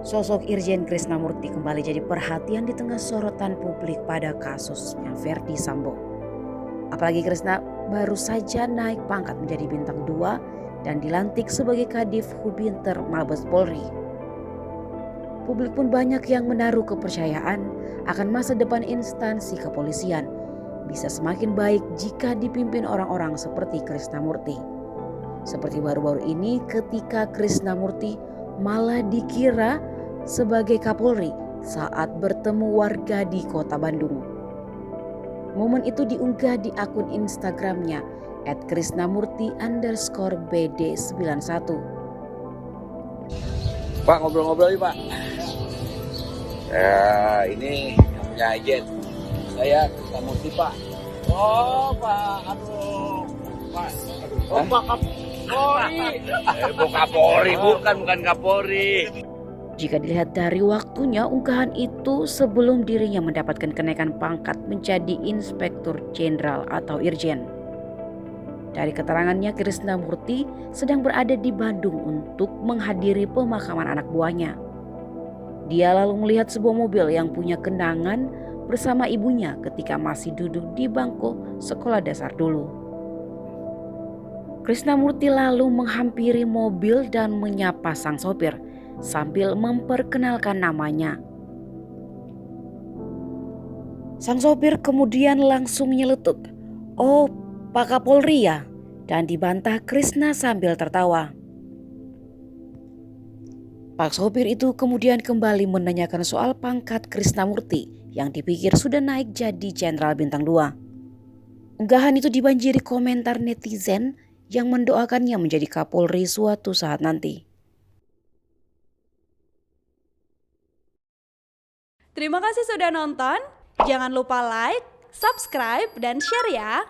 Sosok Irjen Krisnamurti kembali jadi perhatian di tengah sorotan publik pada kasusnya Verdi Sambo. Apalagi Krisna baru saja naik pangkat menjadi bintang 2 dan dilantik sebagai Kadif Hubinter Mabes Polri. Publik pun banyak yang menaruh kepercayaan akan masa depan instansi kepolisian bisa semakin baik jika dipimpin orang-orang seperti Krisnamurti. Seperti baru-baru ini ketika Krisnamurti malah dikira sebagai Kapolri saat bertemu warga di Kota Bandung. Momen itu diunggah di akun Instagramnya @krisnamurti_bd91. Pak, ngobrol-ngobrol yuk Pak. Ya, ini yang punya agen. Saya Krisnamurti Pak. Oh Pak, aduh Pak, oh Pak Kapolri. Bukan Kapolri, bukan Kapolri. Jika dilihat dari waktunya, unggahan itu sebelum dirinya mendapatkan kenaikan pangkat menjadi Inspektur Jenderal atau Irjen. Dari keterangannya, Krisnamurti sedang berada di Bandung untuk menghadiri pemakaman anak buahnya. Dia lalu melihat sebuah mobil yang punya kenangan bersama ibunya ketika masih duduk di bangku sekolah dasar dulu. Krisnamurti lalu menghampiri mobil dan menyapa sang sopir sambil memperkenalkan namanya. Sang sopir kemudian langsung nyeletuk, "Oh, Pak Kapolri ya?" Dan dibantah Krisna sambil tertawa. Pak sopir itu kemudian kembali menanyakan soal pangkat Krisnamurti yang dipikir sudah naik jadi Jenderal Bintang 2. Unggahan itu dibanjiri komentar netizen yang mendoakannya menjadi Kapolri suatu saat nanti. Terima kasih sudah nonton. Jangan lupa like, subscribe, dan share ya.